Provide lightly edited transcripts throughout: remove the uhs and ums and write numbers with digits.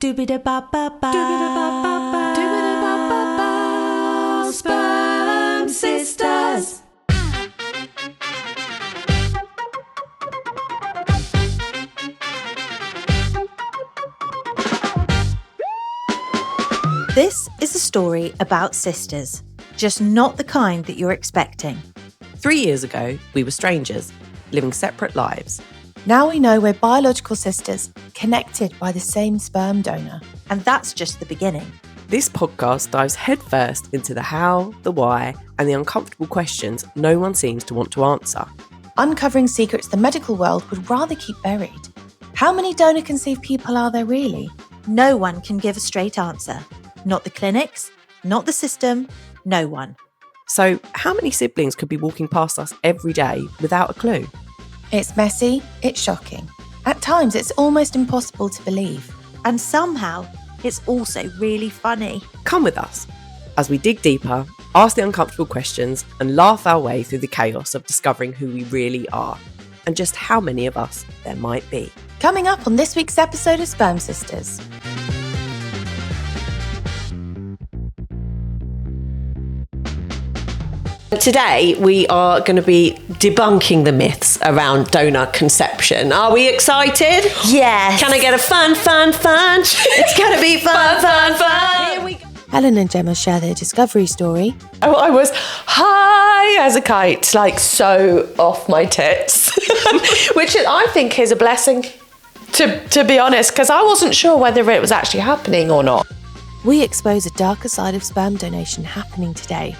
Doobie-da-ba-ba-ba. Doobie-da-ba-ba-ba. Doobie-da-ba-ba-ba. Sperm Sisters. This is a story about sisters, just not the kind that you're expecting. 3 years ago, we were strangers, living separate lives. Now we know we're biological sisters, connected by the same sperm donor. And that's just the beginning. This podcast dives headfirst into the how, the why, and the uncomfortable questions no one seems to want to answer. Uncovering secrets the medical world would rather keep buried. How many donor-conceived people are there really? No one can give a straight answer. Not the clinics, not the system, no one. So, how many siblings could be walking past us every day without a clue? It's messy, it's shocking. At times, it's almost impossible to believe. And somehow, it's also really funny. Come with us as we dig deeper, ask the uncomfortable questions, and laugh our way through the chaos of discovering who we really are and just how many of us there might be. Coming up on this week's episode of Sperm Sisters. Today, we are going to be debunking the myths around donor conception. Are we excited? Yes. Can I get a fun? It's going to be fun. Here we go. Helen and Gemma share their discovery story. Oh, I was high as a kite, like so off my tits, which I think is a blessing, to be honest, because I wasn't sure whether it was actually happening or not. We expose a darker side of sperm donation happening today.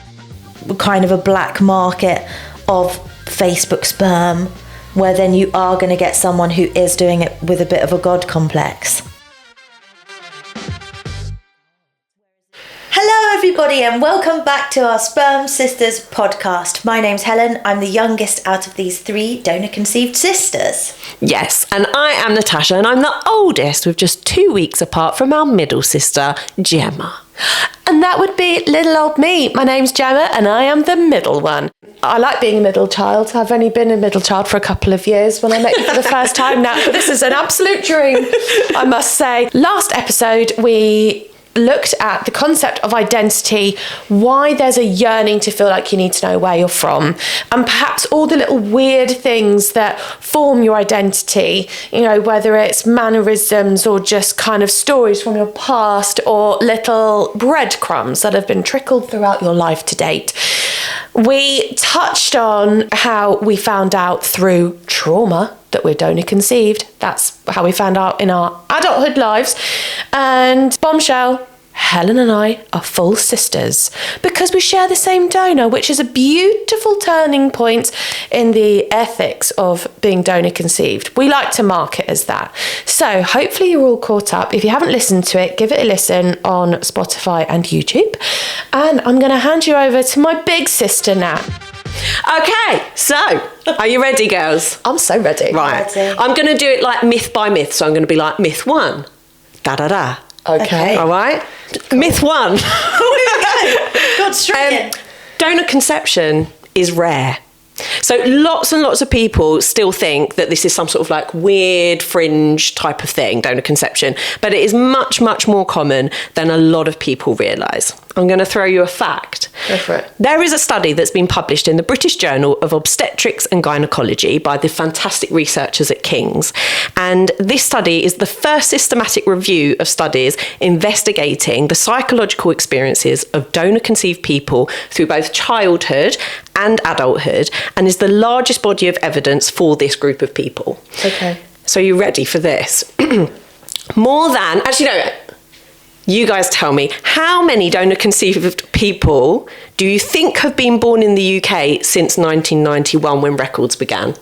Kind of a black market of Facebook sperm, where then you are going to get someone who is doing it with a bit of a God complex. Hello everybody and welcome back to our Sperm Sisters podcast. My name's Helen. I'm the youngest out of these three donor-conceived sisters. Yes, and I am Natasha, and I'm the oldest, with just 2 weeks apart from our middle sister, Gemma. And that would be little old me. My name's Gemma, and I am the middle one. I like being a middle child. I've only been a middle child for a couple of years when I met you for the first time now, but this is an absolute dream, I must say. Last episode, we looked at the concept of identity, why there's a yearning to feel like you need to know where you're from, and perhaps all the little weird things that form your identity, you know, whether it's mannerisms or just kind of stories from your past or little breadcrumbs that have been trickled throughout your life to date. We touched on how we found out through trauma that we're donor conceived. That's how we found out in our adulthood lives. And bombshell, Helen and I are full sisters because we share the same donor, which is a beautiful turning point in the ethics of being donor conceived. We like to mark it as that. So hopefully you're all caught up. If you haven't listened to it, give it a listen on Spotify and YouTube. And I'm going to hand you over to my big sister now. Okay, so are you ready, girls? I'm so ready. Right. Ready. I'm going to do it like myth by myth. So I'm going to be like myth one. Da-da-da. Okay. All right. Cool. Myth one. God, straight in. Donor conception is rare. So lots and lots of people still think that this is some sort of like weird fringe type of thing, donor conception, but it is much, much more common than a lot of people realise. I'm going to throw you a fact. Go for it. There is a study that's been published in the British Journal of Obstetrics and Gynecology by the fantastic researchers at King's. And this study is the first systematic review of studies investigating the psychological experiences of donor-conceived people through both childhood and adulthood, and is the largest body of evidence for this group of people. Okay. So you ready for this? More than, actually no, you guys tell me, how many donor-conceived people do you think have been born in the UK since 1991 when records began?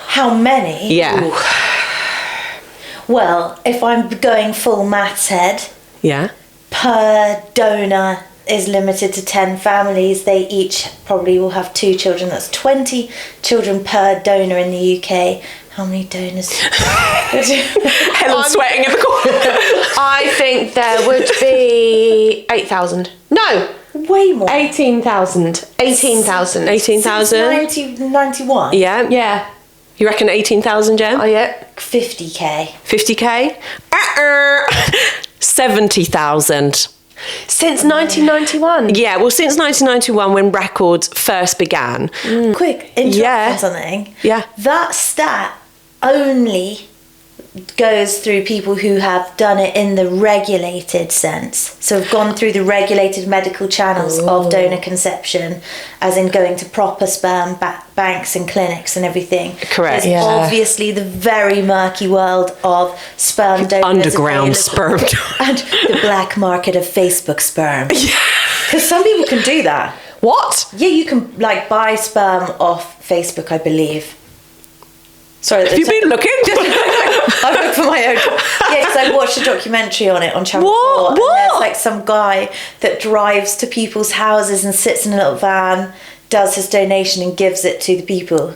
How many? Yeah. Ooh. Well, if I'm going full maths head, Yeah. per donor is limited to 10 families. They each probably will have 2 children. That's 20 children per donor in the UK. How many donors? Helen's sweating in the corner. I think there would be 8,000. No, Way more. 18,000. 18,000. 18,000. 1991? Yeah. Yeah. You reckon 18,000, Jem? Oh, yeah. 50k. 50k? 70,000. Since 1991. Yeah, well, since 1991, when records first began. Quick, interrupt Yeah. on something. Yeah. That stat only goes through people who have done it in the regulated sense. So have gone through the regulated medical channels of donor conception, as in going to proper sperm banks and clinics and everything. Correct. There's Yeah. obviously the very murky world of sperm donors. Underground available- sperm. And the black market of Facebook sperm. Because some people can do that. What? Yeah, you can like buy sperm off Facebook, I believe. Sorry, Have you been looking? I look for my own. Yeah, because I watched a documentary on it on Channel What? 4. And What? there's like some guy that drives to people's houses and sits in a little van, does his donation and gives it to the people.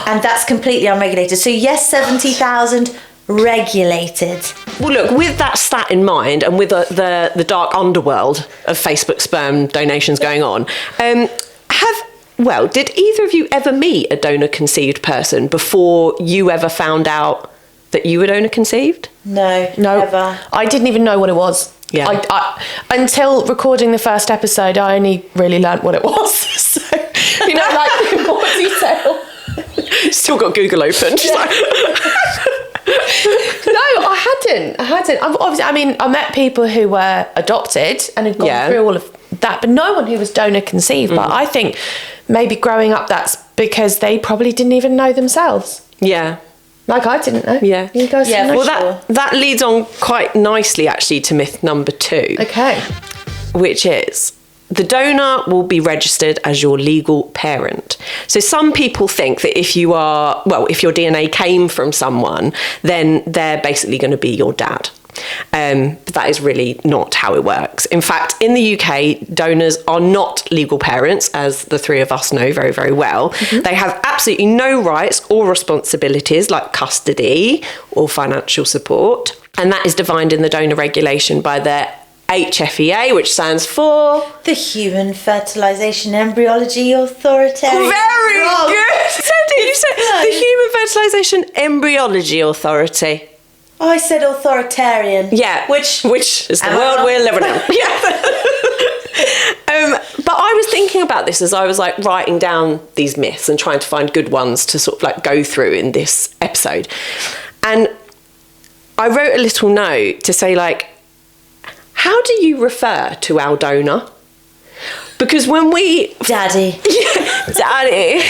And that's completely unregulated. So yes, 70,000 regulated. Well, look, with that stat in mind and with the dark underworld of Facebook sperm donations going on, did either of you ever meet a donor-conceived person before you ever found out that you were donor-conceived? No, No, never. I didn't even know what it was. Yeah. I, until recording the first episode, I only really learnt what it was. So, like in more detail. Still got Google open. Just like- No, I hadn't. Obviously, I mean, I met people who were adopted and had gone Yeah. through all of that, but no one who was donor conceived. But I think maybe growing up, that's because they probably didn't even know themselves. yeah. Like I didn't know. Yeah. You guys Yeah, didn't know? for That leads on quite nicely, actually, to myth number 2. Okay. Which is the donor will be registered as your legal parent. So some people think that if your DNA came from someone, then they're basically going to be your dad. But that is really not how it works. In fact, in the UK, donors are not legal parents, as the three of us know very, very well. They have absolutely no rights or responsibilities like custody or financial support. And that is defined in the donor regulation by the HFEA, which stands for... The Human Fertilisation Embryology Authority. Very good! You said the Human Fertilisation Embryology Authority. Oh, I said authoritarian. Yeah, which is the Am I world wrong? we're living in. Yeah. But I was thinking about this as I was like writing down these myths and trying to find good ones to sort of like go through in this episode. And I wrote a little note to say like, how do you refer to our donor? Because when we... Daddy. Daddy.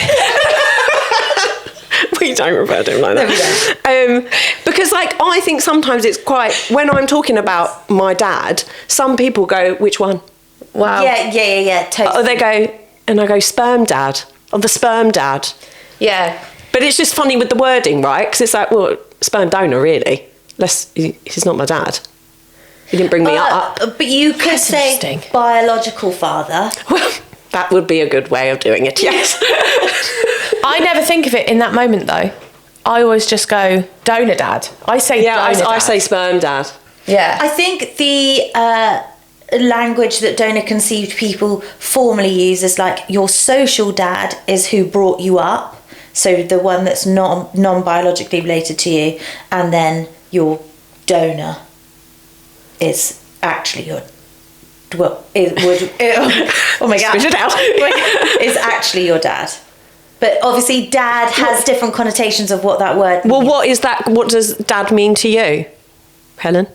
We don't refer to him like that. Because like I think sometimes it's quite, when I'm talking about my dad, some people go, which one? Wow. Yeah, totally. Or they go, and I go, sperm dad, or the sperm dad. Yeah. But it's just funny with the wording, right? Because it's like, well, sperm donor, really. He's not my dad. He didn't bring me up. But you could That's say interesting. biological father. Well, that would be a good way of doing it, yes. I never think of it in that moment, though. I always just go, donor dad. I say donor dad. I say sperm dad. Yeah. I think the language that donor conceived people formally use is like your social dad is who brought you up. So the one that's non-biologically related to you, and then your donor is actually your... oh my God. Spit it out. Is actually your dad. But obviously dad has different connotations of what that word means. Well, what is that? What does dad mean to you, Helen?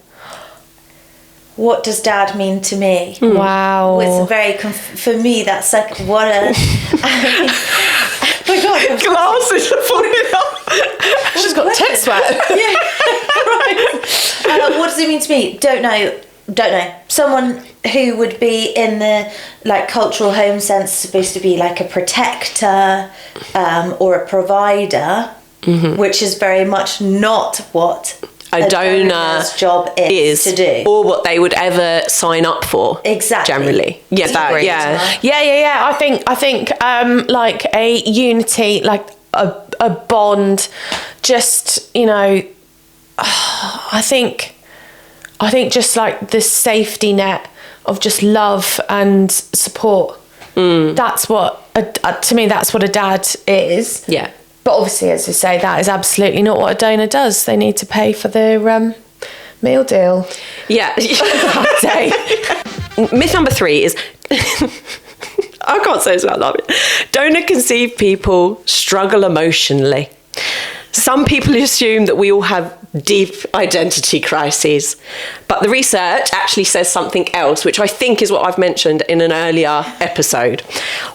What does dad mean to me? Wow. It's very for me that's like what a oh my God, Glasses are falling off. She's got tit sweat. yeah, right. What does it mean to me? Don't know. Someone who would be in the like cultural home sense supposed to be like a protector or a provider, which is very much not what A donor's donor's job is to do. or what they would ever sign up for. Exactly. Generally, yeah, Agreed. yeah. I think like a unity, like a bond, just, I think just like the safety net of just love and support. That's what to me, that's what a dad is. Yeah. But obviously, as you say, that is absolutely not what a donor does. They need to pay for their meal deal. Yeah. I'd say. Myth number 3 is... I can't say this without laughing. Donor-conceived people struggle emotionally. Some people assume that we all have deep identity crises, but the research actually says something else, which I think is what I've mentioned in an earlier episode.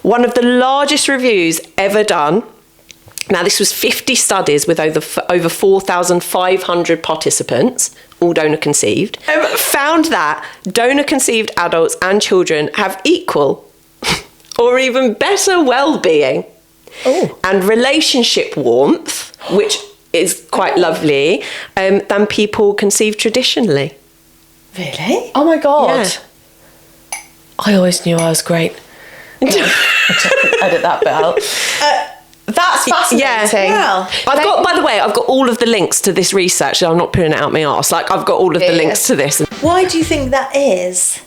One of the largest reviews ever done, now this was 50 studies with over 4,500 participants, all donor-conceived, found that donor-conceived adults and children have equal or even better well-being and relationship warmth, which is quite lovely, than people conceived traditionally. Really? Oh my God. Yeah. I always knew I was great. Edit that bit out. That's fascinating. Wow. By the way, I've got all of the links to this research. I'm not putting it out my arse. Like, I've got all of the links to this. Why do you think that is?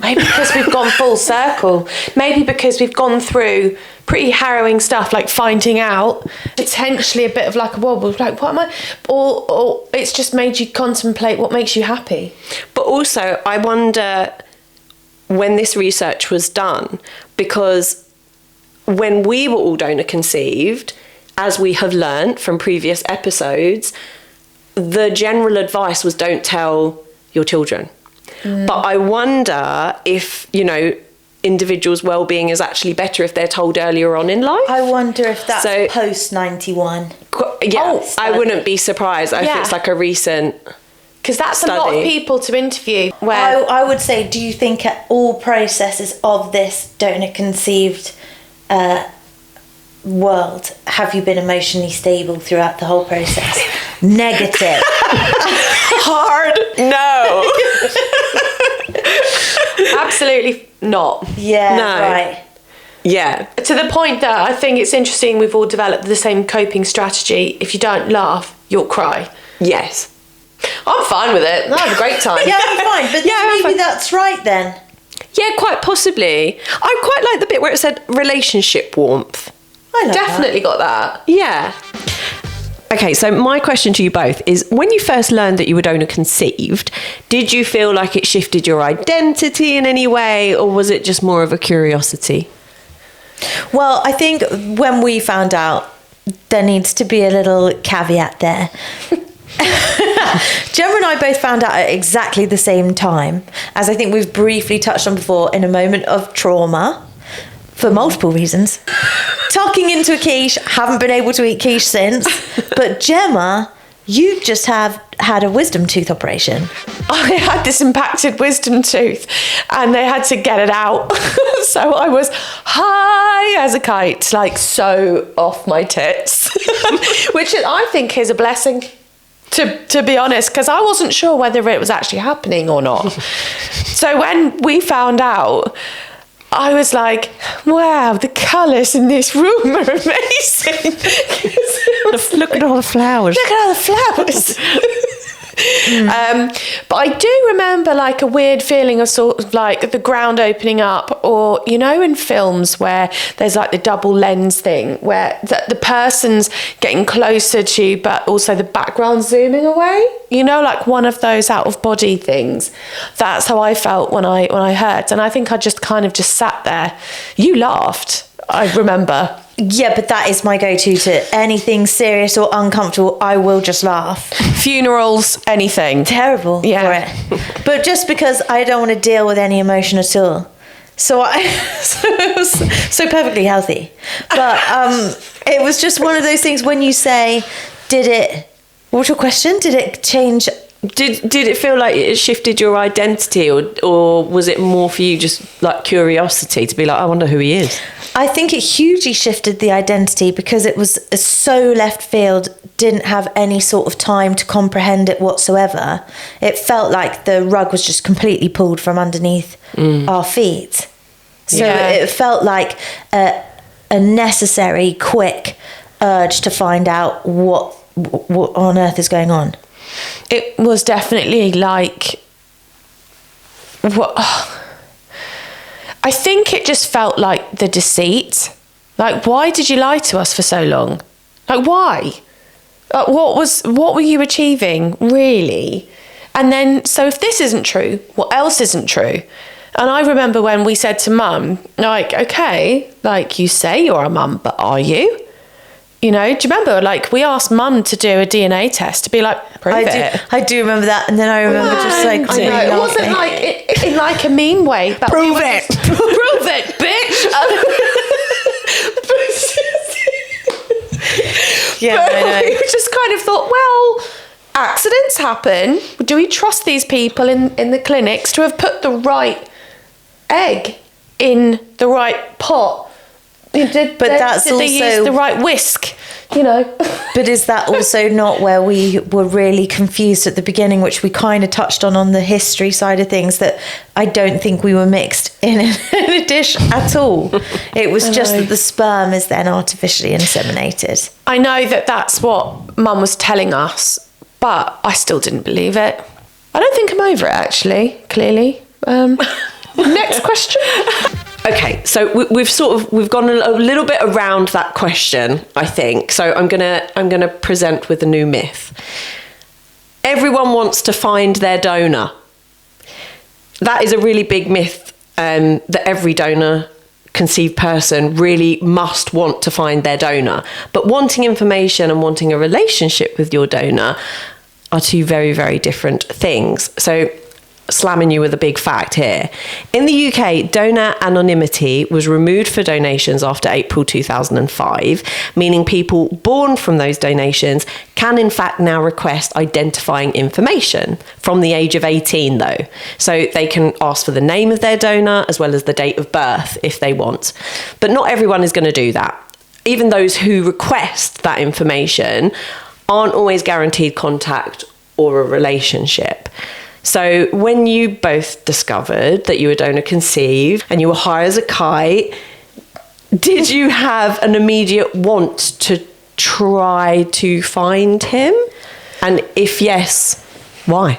Maybe because we've gone full circle. Maybe because we've gone through pretty harrowing stuff, like finding out, potentially a bit of like a wobble, like what am I? Or it's just made you contemplate what makes you happy. But also, I wonder when this research was done, because when we were all donor conceived, as we have learnt from previous episodes, the general advice was don't tell your children. But I wonder if, individuals' well-being is actually better if they're told earlier on in life. I wonder if that's post 91. Yeah, I wouldn't be surprised if it's like a recent Because that's study. a lot of people to interview. Where I would say, do you think at all processes of this donor-conceived world, have you been emotionally stable throughout the whole process? Negative. Hard no. absolutely not. Yeah, No. right. Yeah. To the point that I think it's interesting we've all developed the same coping strategy. If you don't laugh, you'll cry. Yes. I'm fine with it. I have a great time. Yeah, I'm fine. But Yeah, maybe that's right then. Yeah, quite possibly. I quite like the bit where it said relationship warmth. I like Definitely got that. Yeah. Okay, so my question to you both is, when you first learned that you were donor conceived, did you feel like it shifted your identity in any way, or was it just more of a curiosity? that. Well, I think when we found out, there needs to be a little caveat there. Gemma and I both found out at exactly the same time, as I think we've briefly touched on before, in a moment of trauma for multiple reasons. Tucking into a quiche, haven't been able to eat quiche since. But Gemma, you just have had a wisdom tooth operation. I had this impacted wisdom tooth and they had to get it out. So I was high as a kite, like so off my tits, which I think is a blessing. To be honest, because I wasn't sure whether it was actually happening or not. So when we found out, I was like, wow, the colours in this room are amazing. Look at all the flowers. Look at all the flowers. But I do remember like a weird feeling of sort of like the ground opening up, or in films where there's like the double lens thing where the person's getting closer to you but also the background zooming away, like one of those out of body things. That's how I felt when I heard, and I think I just kind of just sat there. You laughed, I remember. Yeah, but that is my go-to to anything serious or uncomfortable. I will just laugh. Funerals, anything. Terrible Yeah. for it. But just because I don't want to deal with any emotion at all. So it was so perfectly healthy. But it was just one of those things when you say, what's your question? Did it change? Did it feel like it shifted your identity, or was it more for you just like curiosity to be like, I wonder who he is? I think it hugely shifted the identity because it was so left field, didn't have any sort of time to comprehend it whatsoever. It felt like the rug was just completely pulled from underneath our feet. So it felt like a necessary, quick urge to find out what on earth is going on. It was definitely like what I think it just felt like the deceit Like, why did you lie to us for so long? Like, why? What were you achieving, really? And then, so if this isn't true, what else isn't true? And I remember when we said to Mum, like, okay, like, you say you're a mum, but are you? You know, do you remember, like, we asked Mum to do a DNA test to be like, prove it. I do remember that, and then I remember just like, I know, it wasn't like in like a mean way, but Prove it. Prove it, bitch. yeah, But I know. we just kind of thought, well, accidents happen. Do we trust these people in the clinics to have put the right egg in the right pot? Did they use the right whisk? You know. But is that also not where we were really confused at the beginning, which we kind of touched on the history side of things, that I don't think we were mixed in a dish at all. It was just that the sperm is then artificially inseminated. I know that that's what Mum was telling us, but I still didn't believe it. I don't think I'm over it, actually, clearly. Next question. Okay, so we've gone a little bit around that question, I think. So I'm gonna present with a new myth. Everyone wants to find their donor. That is a really big myth, that every donor conceived person really must want to find their donor. But wanting information and wanting a relationship with your donor are two very, very different things. So, slamming you with a big fact here. In the UK, donor anonymity was removed for donations after April 2005, meaning people born from those donations can in fact now request identifying information from the age of 18 though. So they can ask for the name of their donor as well as the date of birth if they want. But not everyone is going to do that. Even those who request that information aren't always guaranteed contact or a relationship. So when you both discovered that you were donor conceived and you were high as a kite, did you have an immediate want to try to find him? And if yes, why?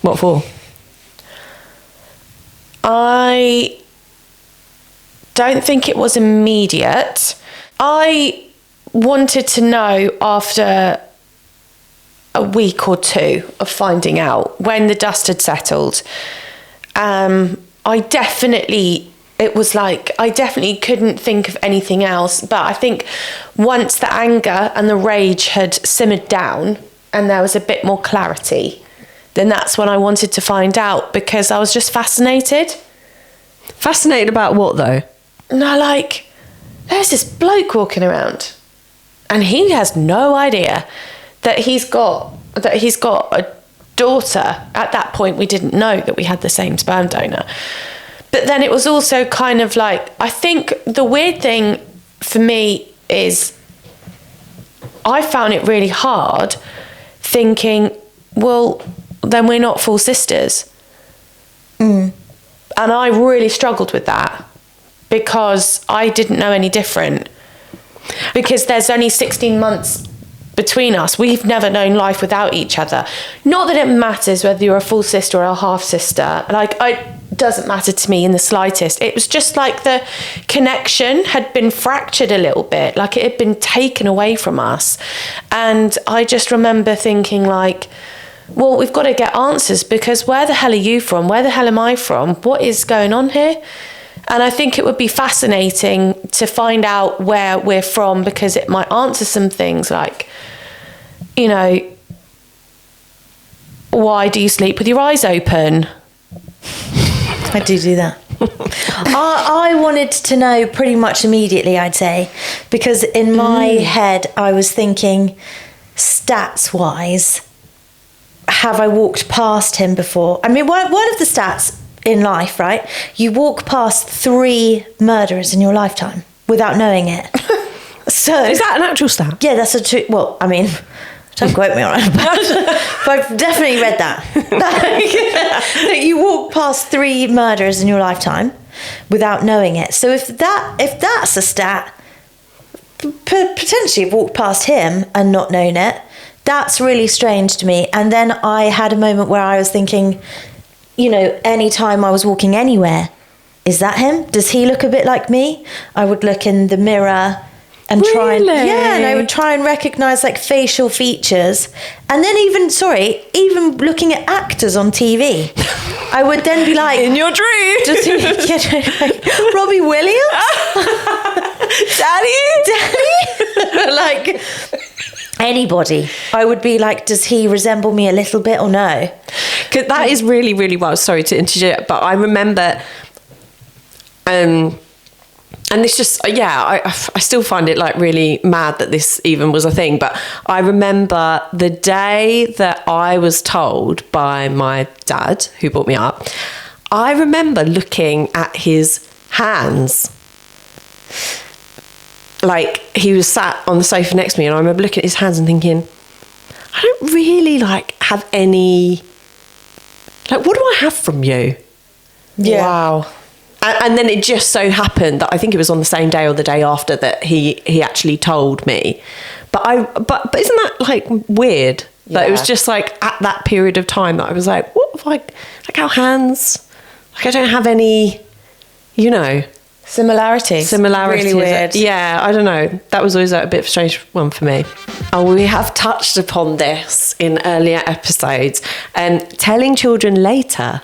What for? I don't think it was immediate. I wanted to know after a week or two of finding out, when the dust had settled. I definitely couldn't think of anything else. But I think once the anger and the rage had simmered down and there was a bit more clarity, then that's when I wanted to find out, because I was just fascinated. Fascinated about what though? No, like, there's this bloke walking around and he has no idea that he's got a daughter. At that point, we didn't know that we had the same sperm donor. But then it was also kind of like, I think the weird thing for me is I found it really hard thinking, well, then we're not full sisters. And I really struggled with that because I didn't know any different. Because there's only 16 months between us. We've never known life without each other. Not that it matters whether you're a full sister or a half sister. Like, it doesn't matter to me in the slightest. It was just like the connection had been fractured a little bit, like it had been taken away from us. And I just remember thinking like, well, we've got to get answers, because where the hell are you from? Where the hell am I from? What is going on here? And I think it would be fascinating to find out where we're from, because it might answer some things like, you know, why do you sleep with your eyes open? I do that. I wanted to know pretty much immediately, I'd say, because in my head I was thinking, stats-wise, have I walked past him before? I mean, one of the stats in life, right? You walk past 3 murderers in your lifetime without knowing it. So Is that an actual stat? yeah, that's a true. Well, I mean, don't quote me on it, but I've definitely read that. That you walk past 3 murderers in your lifetime without knowing it. So if that's a stat, potentially have walked past him and not known it. That's really strange to me. And then I had a moment where I was thinking, you know, any time I was walking anywhere is that him? Does he look a bit like me? I would look in the mirror and and I would try and recognise like facial features. And then even looking at actors on TV, I would then be like, in your dream, does he, like, Robbie Williams? Daddy? Like anybody. I would be like, does he resemble me a little bit or no? Because that is really, really well. Sorry to interject, but I remember, and this just, I still find it like really mad that this even was a thing. But I remember the day that I was told by my dad, who brought me up, I remember looking at his hands. Like, he was sat on the sofa next to me, and I remember looking at his hands and thinking, I don't really like have any, like, what do I have from you? Yeah. Wow. And then it just so happened that I think it was on the same day or the day after that he actually told me. But isn't that like weird? Yeah. That it was just like at that period of time that I was like, what if like our hands, like I don't have any, you know. Similarities. Really weird. Yeah, I don't know. That was always a bit of a strange one for me. Oh, we have touched upon this in earlier episodes. Telling children later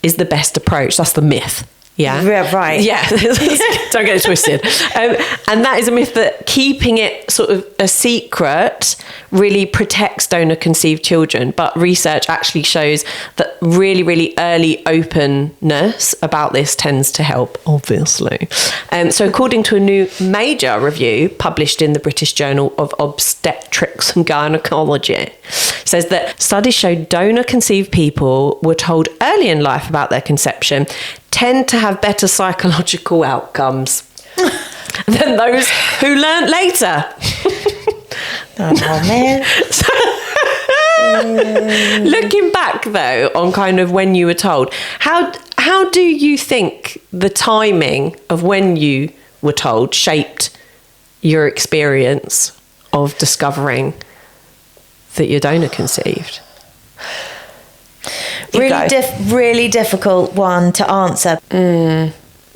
is the best approach. That's the myth. Yeah, right. Yeah, don't get it twisted. And that is a myth that keeping it sort of a secret really protects donor-conceived children. But research actually shows that really, really early openness about this tends to help, obviously. So according to a new major review published in the British Journal of Obstetrics and Gynecology, says that studies show donor-conceived people were told early in life about their conception tend to have better psychological outcomes than those who learnt later. Oh, man. Looking back, though, on kind of when you were told, how do you think the timing of when you were told shaped your experience of discovering that you're donor conceived? Really difficult one to answer.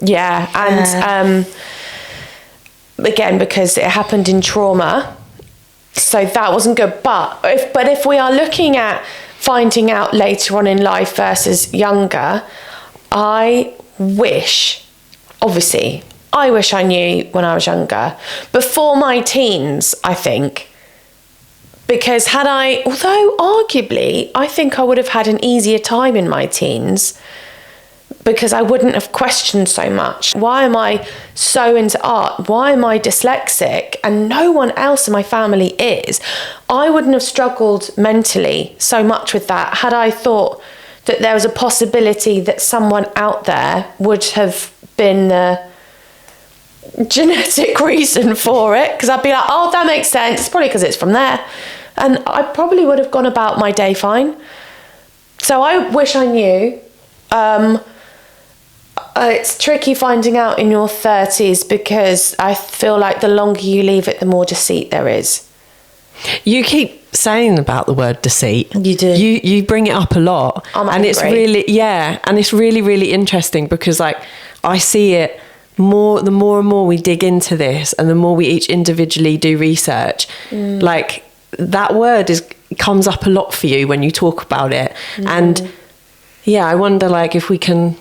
Yeah, and again, because it happened in trauma, so that wasn't good. But if we are looking at finding out later on in life versus younger, I wish I knew when I was younger, before my teens, I think. Because although arguably, I think I would have had an easier time in my teens because I wouldn't have questioned so much. Why am I so into art? Why am I dyslexic? And no one else in my family is. I wouldn't have struggled mentally so much with that had I thought that there was a possibility that someone out there would have been the genetic reason for it, because I'd be like, oh, that makes sense, it's probably because it's from there, and I probably would have gone about my day fine. So I wish I knew. It's tricky finding out in your 30s because I feel like the longer you leave it, the more deceit there is. You keep saying about the word deceit. You do. You bring it up a lot. I'm and angry. It's really, and it's really, really interesting because like I see it more, the more and more we dig into this and the more we each individually do research, like that word comes up a lot for you when you talk about it. And yeah, I wonder like if we can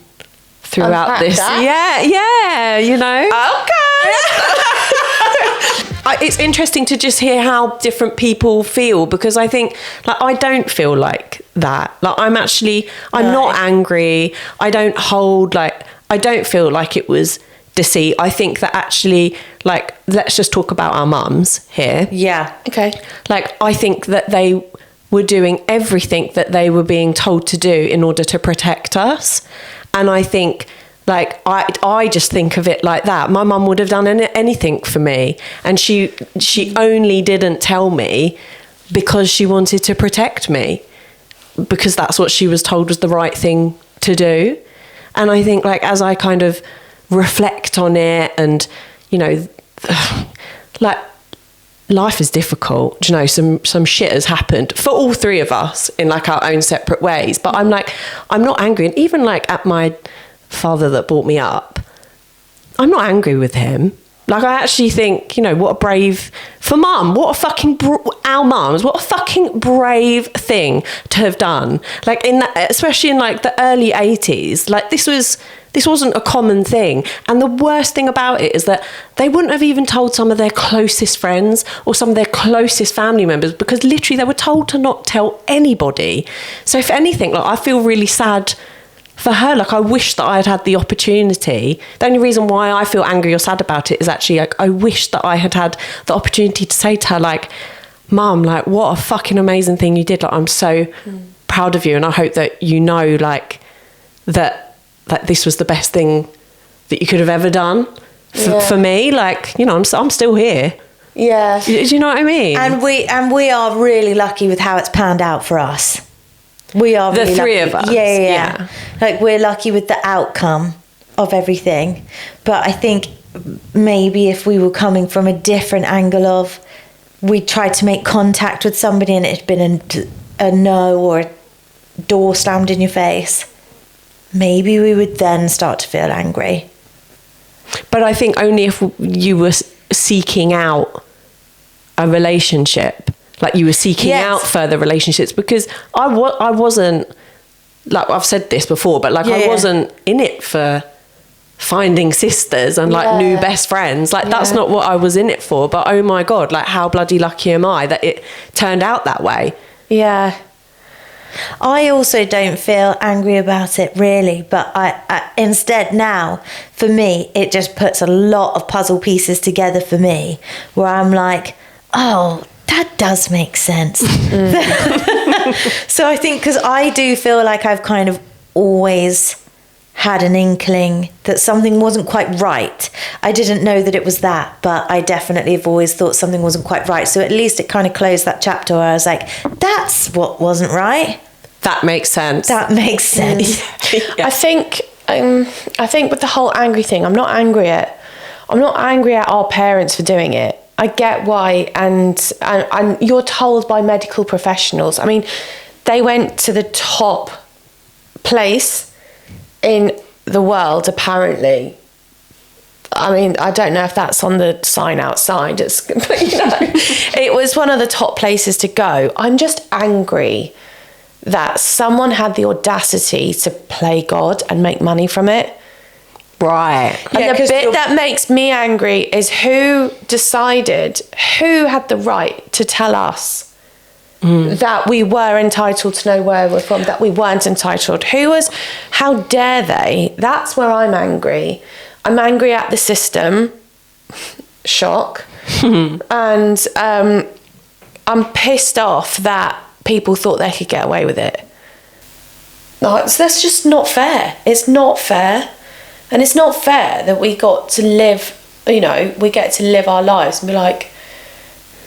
throughout this. Yeah, you know. Okay. It's interesting to just hear how different people feel, because I think like I don't feel like that. Like I'm not angry. I don't feel like it was deceit. I think that actually, like, let's just talk about our mums here. Yeah. Okay. Like I think that they were doing everything that they were being told to do in order to protect us. And I think, like, I just think of it like that. My mum would have done anything for me. And she only didn't tell me because she wanted to protect me, because that's what she was told was the right thing to do. And I think, like, as I kind of reflect on it and, you know, like, life is difficult, you know, some shit has happened for all three of us in like our own separate ways, but I'm like, I'm not angry. And even like at my father that brought me up, I'm not angry with him. Like, I actually think, you know, what a brave, for mum, what a fucking, our mums, what a fucking brave thing to have done. Like, in that, especially in like the early 80s, like this wasn't a common thing. And the worst thing about it is that they wouldn't have even told some of their closest friends or some of their closest family members, because literally they were told to not tell anybody. So if anything, like, I feel really sad for her. Like, I wish that I had the opportunity. The only reason why I feel angry or sad about it is actually, like, I wish that I had the opportunity to say to her, like, Mum, like, what a fucking amazing thing you did. Like, I'm so proud of you, and I hope that you know, like, that this was the best thing that you could have ever done for me. Like, you know, I'm still here. Yeah. Do you know what I mean? And we are really lucky with how it's panned out for us. We are The really three lucky. of us, Yeah. Like, we're lucky with the outcome of everything. But I think maybe if we were coming from a different angle of, we tried to make contact with somebody and it had been a no, or a door slammed in your face, maybe we would then start to feel angry. But I think only if you were seeking out a relationship, like you were seeking out further relationships, because I wasn't, like, I've said this before, but like I wasn't in it for finding sisters and like new best friends. Like that's not what I was in it for. But oh my God, like how bloody lucky am I that it turned out that way. Yeah. I also don't feel angry about it really, but I instead now, for me, it just puts a lot of puzzle pieces together for me, where I'm like, oh, that does make sense. So I think, because I do feel like I've kind of always had an inkling that something wasn't quite right. I didn't know that it was that, but I definitely have always thought something wasn't quite right. So at least it kind of closed that chapter where I was like, that's what wasn't right. That makes sense. That makes sense. I think with the whole angry thing, I'm not angry at our parents for doing it. I get why, and you're told by medical professionals. I mean, they went to the top place in the world, apparently. I mean, I don't know if that's on the sign outside. But, you know, it was one of the top places to go. I'm just angry that someone had the audacity to play God and make money from it. Right. And the bit that makes me angry is who had the right to tell us that we were entitled to know where we're from, that we weren't entitled. How dare they? That's where I'm angry. I'm angry at the system. Shock. And I'm pissed off that people thought they could get away with it. No, that's just not fair. It's not fair. And it's not fair that we got to live, you know, we get to live our lives and be like,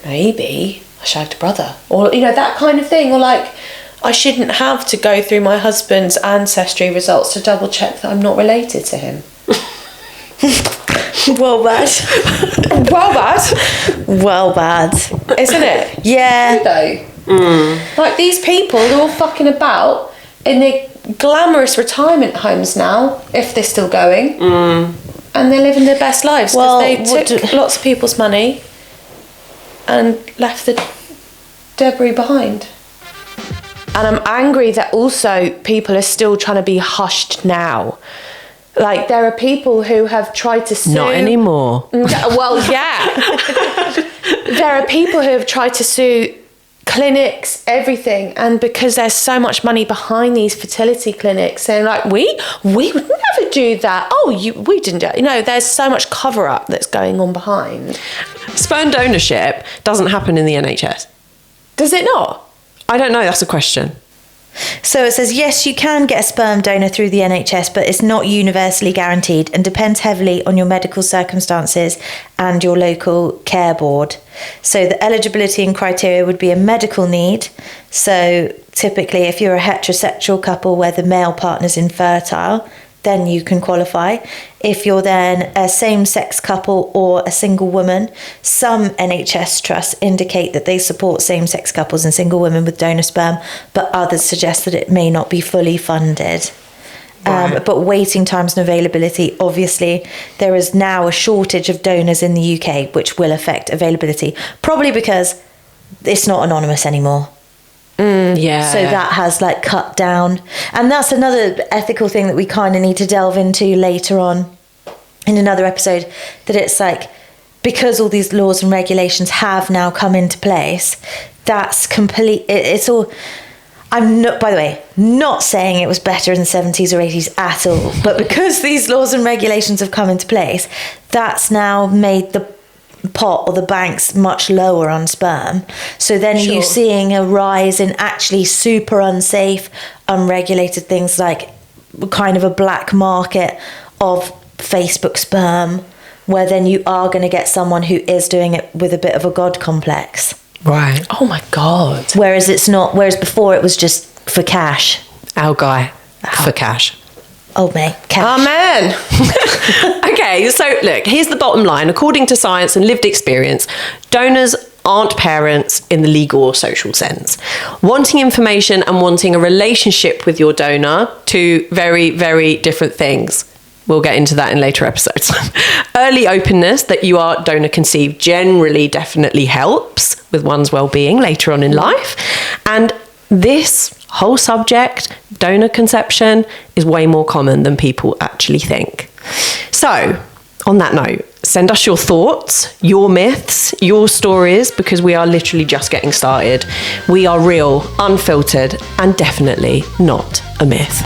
maybe I shagged a brother, or, you know, that kind of thing. Or like, I shouldn't have to go through my husband's ancestry results to double check that I'm not related to him. Well bad. Well bad. Isn't it? Yeah. Like, these people are all fucking about in the glamorous retirement homes now, if they're still going, and they're living their best lives because they took lots of people's money and left the debris behind. And I'm angry that also people are still trying to be hushed now. Like, there are people who have tried to sue. Not anymore. Well, yeah. There are people who have tried to sue clinics, everything, and because there's so much money behind these fertility clinics, saying like, we would never do that. We didn't do it. You know, there's so much cover up that's going on behind. Sperm donorship doesn't happen in the NHS. Does it not? I don't know. That's a question. So it says, yes, you can get a sperm donor through the NHS, but it's not universally guaranteed and depends heavily on your medical circumstances and your local care board. So the eligibility and criteria would be a medical need. So typically, if you're a heterosexual couple where the male partner's infertile, then you can qualify. If you're then a same-sex couple or a single woman, some NHS trusts indicate that they support same-sex couples and single women with donor sperm, but others suggest that it may not be fully funded. But waiting times and availability, obviously, there is now a shortage of donors in the UK, which will affect availability. Probably because it's not anonymous anymore. Yeah. So that has like cut down. And that's another ethical thing that we kind of need to delve into later on in another episode, that it's like, because all these laws and regulations have now come into place, that's it's all... I'm not, by the way, not saying it was better in the 70s or 80s at all, but because these laws and regulations have come into place, that's now made the pot or the banks much lower on sperm. So then you're seeing a rise in actually super unsafe, unregulated things, like kind of a black market of Facebook sperm, where then you are going to get someone who is doing it with a bit of a god complex. Right. Oh my God. Whereas before it was just for cash. Our guy. For cash. Oh, mate. Cash. Amen. Okay, so look, here's the bottom line. According to science and lived experience, donors aren't parents in the legal or social sense. Wanting information and wanting a relationship with your donor, two very, very different things. We'll get into that in later episodes. Early openness that you are donor conceived generally definitely helps with one's well-being later on in life. And this whole subject, donor conception, is way more common than people actually think. So, on that note, send us your thoughts, your myths, your stories, because we are literally just getting started. We are real, unfiltered, and definitely not a myth.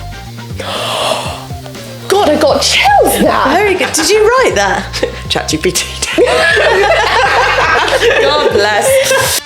God, I got chills now. Very good. Did you write that? ChatGPT. God bless.